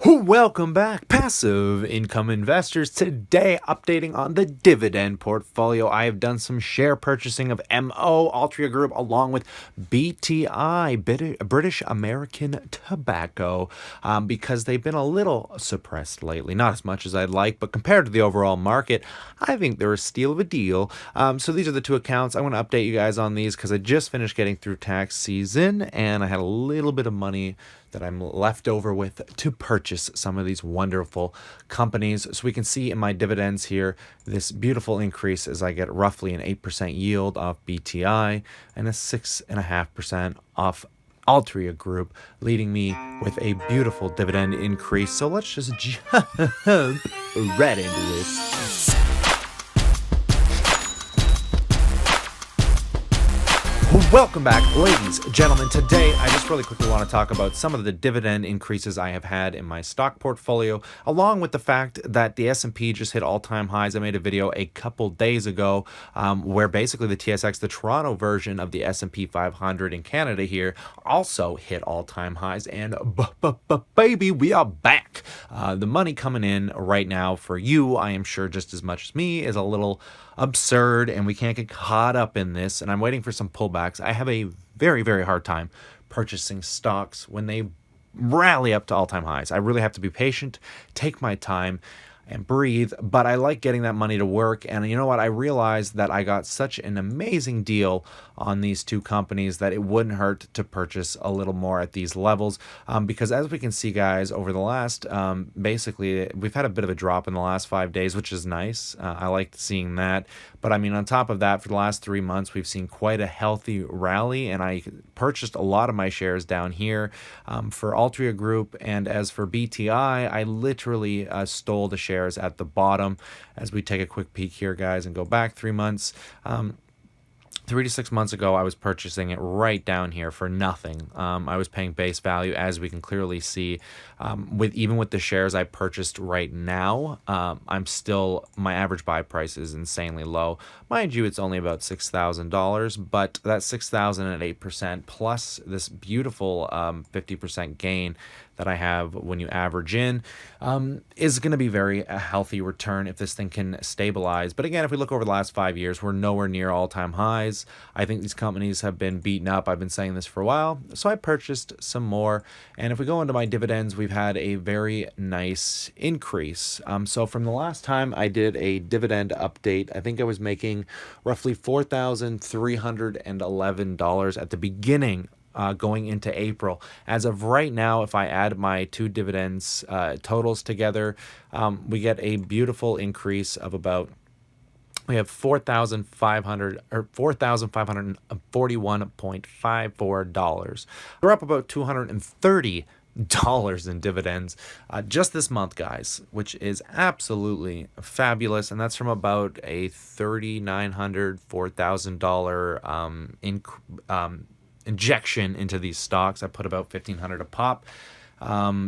Welcome back, passive income investors. Today, updating on the dividend portfolio. I have done some share purchasing of MO Altria Group along with BTI, British American Tobacco, because they've been a little suppressed lately. Not as much as I'd like, but compared to the overall market, I think they're a steal of a deal. So these are the two accounts. I want to update you guys on these because I just finished getting through tax season and I had a little bit of money that I'm left over with to purchase some of these wonderful companies. So we can see in my dividends here, this beautiful increase as I get roughly an 8% yield off BTI and a 6.5% off Altria Group, leading me with a beautiful dividend increase. So let's just jump right into this. Welcome back, ladies, gentlemen. Today, I just really quickly want to talk about some of the dividend increases I have had in my stock portfolio, along with the fact that the S&P just hit all-time highs. I made a video a couple days ago where basically the TSX, the Toronto version of the S&P 500 in Canada here, also hit all-time highs. And baby, we are back. The money coming in right now for you, I am sure just as much as me, is a little absurd, and we can't get caught up in this, and I'm waiting for some pullbacks. I have a very, very hard time purchasing stocks when they rally up to all-time highs. I really have to be patient, take my time, and breathe, but I like getting that money to work. And you know what? I realized that I got such an amazing deal on these two companies that it wouldn't hurt to purchase a little more at these levels, because as we can see, guys, over the last, basically, we've had a bit of a drop in the last 5 days, which is nice. I liked seeing that. But I mean, on top of that, for the last 3 months, we've seen quite a healthy rally, and I purchased a lot of my shares down here for Altria Group. And as for BTI, I literally stole the shares at the bottom. As we take a quick peek here, guys, and go back 3 months. 3 to 6 months ago, I was purchasing it right down here for nothing. I was paying base value, as we can clearly see. Even with the shares I purchased right now, my average buy price is insanely low. Mind you, it's only about $6,000, but that $6,000 at 8% plus this beautiful 50% gain that I have when you average in is going to be a healthy return if this thing can stabilize. But again, if we look over the last 5 years, we're nowhere near all-time highs. I think these companies have been beaten up. I've been saying this for a while, so I purchased some more. And if we go into my dividends, we've had a very nice increase. So from the last time I did a dividend update, I think I was making roughly $4,311 at the beginning going into April. As of right now, if I add my two dividends totals together, we get a beautiful increase of about, we have $4,541.54. We're up about $230 in dividends just this month, guys, which is absolutely fabulous. And that's from about a $3,900, $4,000 injection into these stocks. I put about $1,500 a pop,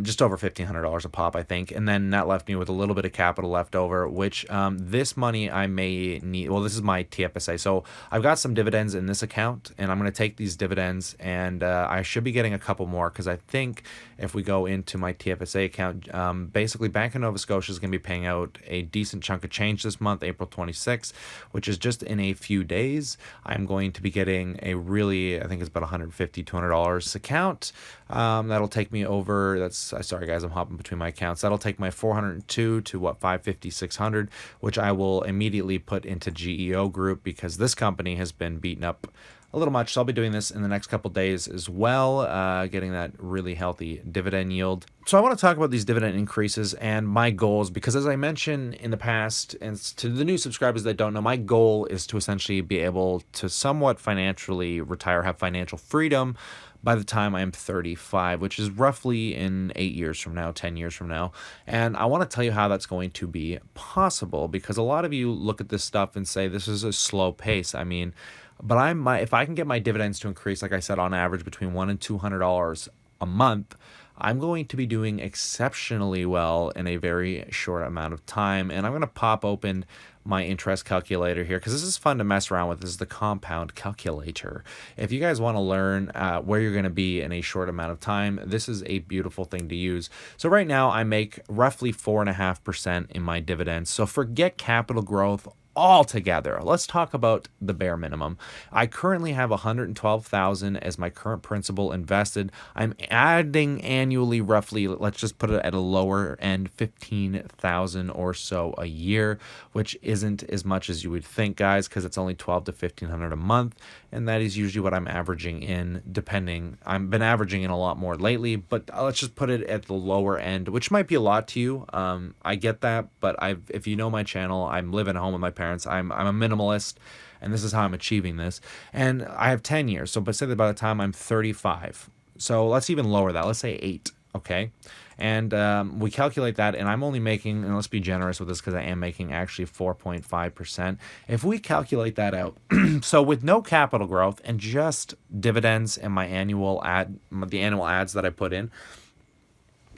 just over $1,500 a pop, I think. And then that left me with a little bit of capital left over, which this money I may need. Well, this is my TFSA. So I've got some dividends in this account, and I'm going to take these dividends, and I should be getting a couple more, because I think if we go into my TFSA account, basically Bank of Nova Scotia is going to be paying out a decent chunk of change this month, April 26th, which is just in a few days. I'm going to be getting a really, I think it's about $150, $200 account. That'll take me over. Sorry guys, I'm hopping between my accounts. That'll take my 402 to what, 550, 600, which I will immediately put into GEO Group, because this company has been beaten up a little much. So I'll be doing this in the next couple days as well, getting that really healthy dividend yield. So I want to talk about these dividend increases and my goals, because as I mentioned in the past, and to the new subscribers that don't know, my goal is to essentially be able to somewhat financially retire, have financial freedom by the time I am 35, which is roughly in 8 years from now, 10 years from now. And I want to tell you how that's going to be possible, because a lot of you look at this stuff and say this is a slow pace. I mean, but if I can get my dividends to increase, like I said, on average between $100 and $200 a month, I'm going to be doing exceptionally well in a very short amount of time. And I'm going to pop open my interest calculator here because this is fun to mess around with. This is the compound calculator. If you guys want to learn where you're going to be in a short amount of time, this is a beautiful thing to use. So right now I make roughly 4.5% in my dividends. So forget capital growth altogether. Let's talk about the bare minimum. I currently have 112,000 as my current principal invested. I'm adding annually roughly, let's just put it at a lower end, 15,000 or so a year, which isn't as much as you would think, guys, because it's only 12 to 1,500 a month, and that is usually what I'm averaging in, depending. I've been averaging in a lot more lately, but let's just put it at the lower end, which might be a lot to you. I get that, but if you know my channel, I'm living at home with my parents. I'm a minimalist, and this is how I'm achieving this. And I have 10 years. So, but say that by the time I'm 35. So let's even lower that. Let's say 8. Okay. And we calculate that, and I'm only making, and let's be generous with this because I am making actually 4.5%. If we calculate that out, so with no capital growth and just dividends and the annual ads that I put in,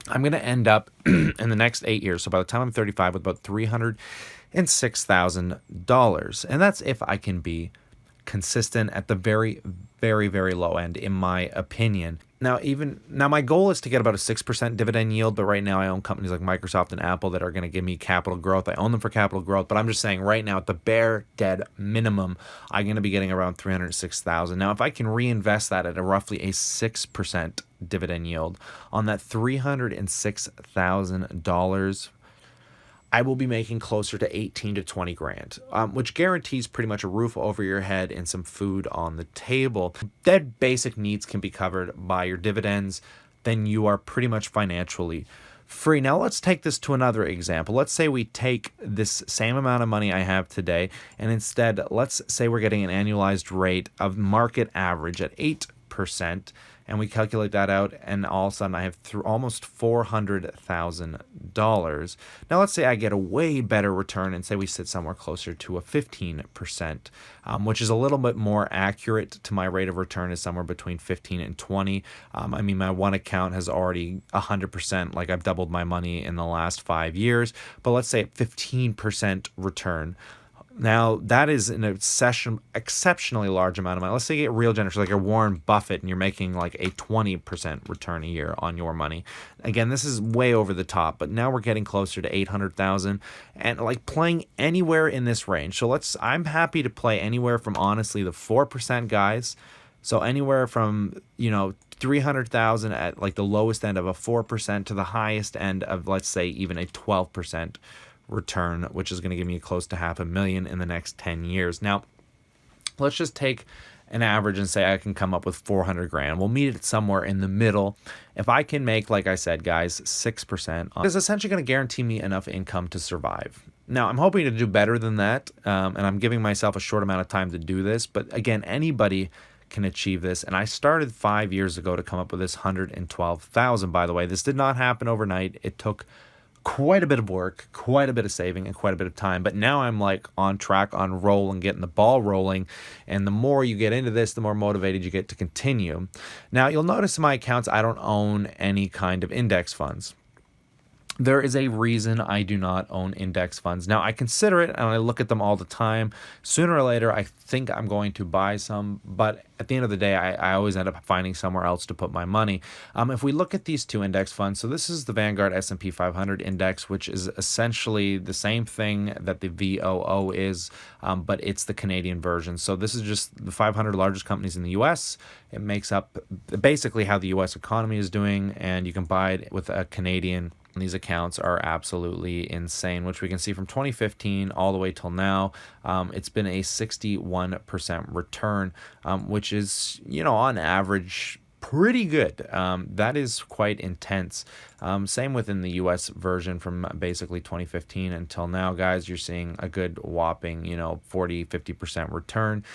I'm going to end up in the next 8 years. So by the time I'm 35 with about $306,000. And that's if I can be consistent at the very, very, very low end, in my opinion. Now, my goal is to get about a 6% dividend yield, but right now I own companies like Microsoft and Apple that are going to give me capital growth. I own them for capital growth, but I'm just saying right now at the bare dead minimum, I'm going to be getting around 306,000. Now, if I can reinvest that at a roughly a 6% dividend yield on that $306,000, I will be making closer to 18 to 20 grand, which guarantees pretty much a roof over your head and some food on the table. That basic needs can be covered by your dividends, then you are pretty much financially free. Now let's take this to another example. Let's say we take this same amount of money I have today, and instead, let's say we're getting an annualized rate of market average at 8%. And we calculate that out, and all of a sudden I have almost $400,000. Now let's say I get a way better return, and say we sit somewhere closer to a 15%, which is a little bit more accurate to my rate of return, is somewhere between 15 and 20. I mean, my one account has already 100%, like I've doubled my money in the last 5 years. But let's say at 15% return. Now, that is an exceptionally large amount of money. Let's say you get real generous, like a Warren Buffett, and you're making like a 20% return a year on your money. Again, this is way over the top, but now we're getting closer to 800,000 and like playing anywhere in this range. So I'm happy to play anywhere from, honestly, the 4% guys. So anywhere from, 300,000 at like the lowest end of a 4% to the highest end of, let's say, even a 12% return, which is going to give me close to $500,000 in the next 10 years. Now, let's just take an average and say I can come up with 400 grand. We'll meet it somewhere in the middle. If I can make, like I said, guys, 6%, it's essentially going to guarantee me enough income to survive. Now, I'm hoping to do better than that, and I'm giving myself a short amount of time to do this. But again, anybody can achieve this. And I started 5 years ago to come up with this 112,000, by the way. This did not happen overnight. It took quite a bit of work, quite a bit of saving, and quite a bit of time. But now I'm like on track, on roll, and getting the ball rolling. And the more you get into this, the more motivated you get to continue. Now, you'll notice in my accounts, I don't own any kind of index funds. There is a reason I do not own index funds. Now, I consider it, and I look at them all the time. Sooner or later, I think I'm going to buy some, but at the end of the day, I always end up finding somewhere else to put my money. If we look at these two index funds, so this is the Vanguard S&P 500 index, which is essentially the same thing that the VOO is, but it's the Canadian version. So this is just the 500 largest companies in the U.S. It makes up basically how the U.S. economy is doing, and you can buy it with a Canadian. These accounts are absolutely insane, which we can see from 2015 all the way till now. It's been a 61% return, which is, on average, pretty good. That is quite intense. Same within the US version from basically 2015 until now, guys. You're seeing a good whopping, 40-50% return,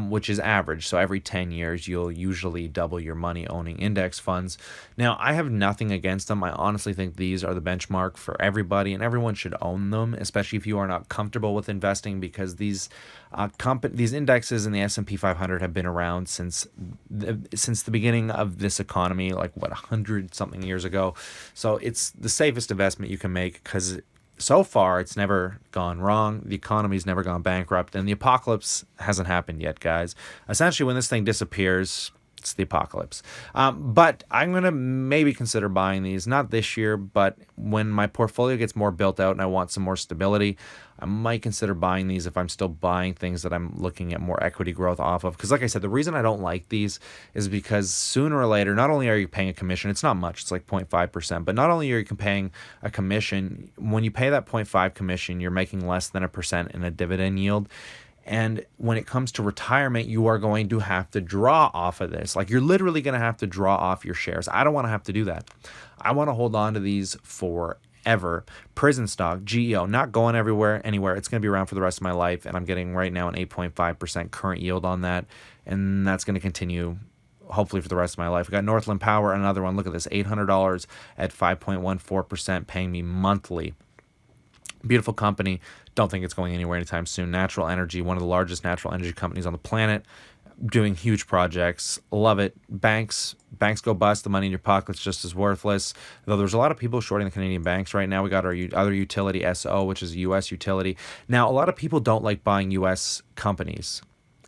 which is average. So every 10 years, you'll usually double your money owning index funds. Now, I have nothing against them. I honestly think these are the benchmark for everybody, and everyone should own them, especially if you are not comfortable with investing, because these indexes in the S&P 500 have been around since the beginning of this economy, like what, 100 something years ago. So it's the safest investment you can make because so far it's never gone wrong. The economy's never gone bankrupt, and the apocalypse hasn't happened yet, guys. Essentially, when this thing disappears, it's the apocalypse. But I'm going to maybe consider buying these, not this year, but when my portfolio gets more built out and I want some more stability, I might consider buying these if I'm still buying things that I'm looking at more equity growth off of. Because like I said, the reason I don't like these is because sooner or later, not only are you paying a commission, it's not much, it's like 0.5%, but not only are you paying a commission, when you pay that 0.5 commission, you're making less than 1% in a dividend yield. And when it comes to retirement, you are going to have to draw off of this. Like, you're literally going to have to draw off your shares. I don't want to have to do that. I want to hold on to these forever. Prison stock, GEO, not going anywhere. It's going to be around for the rest of my life. And I'm getting right now an 8.5% current yield on that. And that's going to continue hopefully for the rest of my life. We got Northland Power, another one. Look at this, $800 at 5.14% paying me monthly. Beautiful company. Don't think it's going anywhere anytime soon. Natural Energy, one of the largest natural energy companies on the planet, doing huge projects. Love it. Banks go bust. The money in your pocket's just as worthless. Though there's a lot of people shorting the Canadian banks right now. We got our other utility, SO, which is a U.S. utility. Now, a lot of people don't like buying U.S. companies.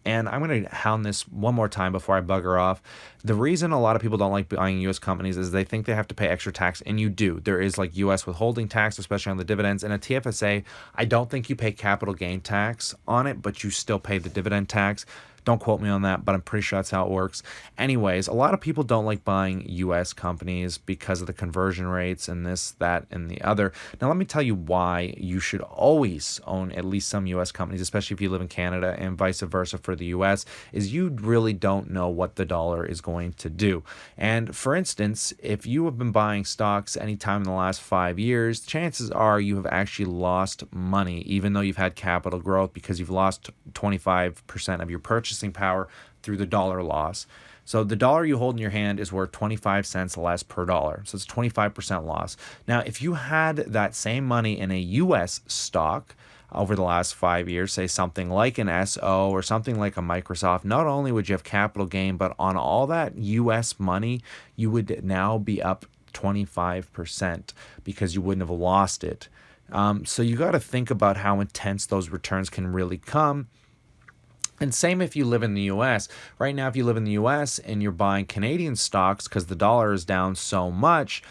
And I'm going to hound this one more time before I bugger off. The reason a lot of people don't like buying U.S. companies is they think they have to pay extra tax, and you do. There is like U.S. withholding tax, especially on the dividends. And a TFSA, I don't think you pay capital gain tax on it, but you still pay the dividend tax. Don't quote me on that, but I'm pretty sure that's how it works. Anyways, a lot of people don't like buying U.S. companies because of the conversion rates and this, that, and the other. Now, let me tell you why you should always own at least some U.S. companies, especially if you live in Canada, and vice versa for the U.S., is you really don't know what the dollar is going to do. And for instance, if you have been buying stocks anytime in the last 5 years, chances are you have actually lost money, even though you've had capital growth, because you've lost 25% of your purchasing power through the dollar loss. So the dollar you hold in your hand is worth 25 cents less per dollar. So it's 25% loss. Now, if you had that same money in a U.S. stock over the last 5 years, say something like an SO or something like a Microsoft, not only would you have capital gain, but on all that U.S. money, you would now be up 25% because you wouldn't have lost it. So you got to think about how intense those returns can really come. And same if you live in the U.S. Right now, if you live in the U.S. and you're buying Canadian stocks because the dollar is down so much,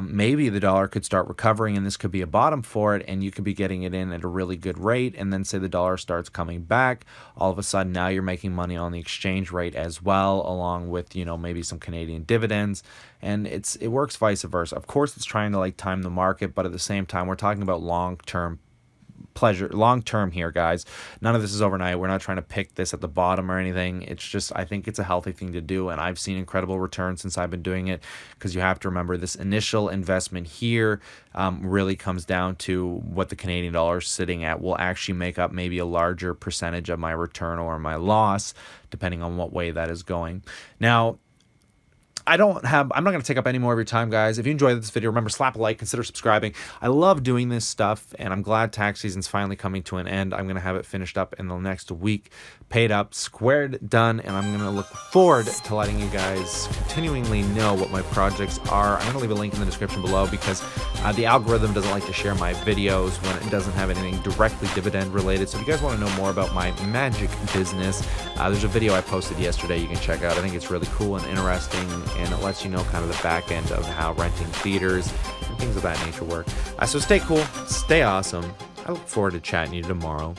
maybe the dollar could start recovering and this could be a bottom for it, and you could be getting it in at a really good rate. And then say the dollar starts coming back, all of a sudden now you're making money on the exchange rate as well, along with, maybe some Canadian dividends. And it works vice versa. Of course, it's trying to time the market, but at the same time, we're talking about long-term here, guys. None of this is overnight. We're not trying to pick this at the bottom or anything. It's just, I think it's a healthy thing to do, and I've seen incredible returns since I've been doing it, because you have to remember this initial investment here really comes down to what the Canadian dollar is sitting at will actually make up maybe a larger percentage of my return or my loss, depending on what way that is going. Now, I'm not going to take up any more of your time, guys. If you enjoyed this video, remember, slap a like, consider subscribing. I love doing this stuff, and I'm glad tax season's finally coming to an end. I'm going to have it finished up in the next week, paid up, squared, done, and I'm going to look forward to letting you guys continually know what my projects are. I'm going to leave a link in the description below because the algorithm doesn't like to share my videos when it doesn't have anything directly dividend related. So if you guys want to know more about my magic business, there's a video I posted yesterday you can check out. I think it's really cool and interesting, and it lets you know kind of the back end of how renting theaters and things of that nature work. So stay cool, stay awesome. I look forward to chatting to you tomorrow.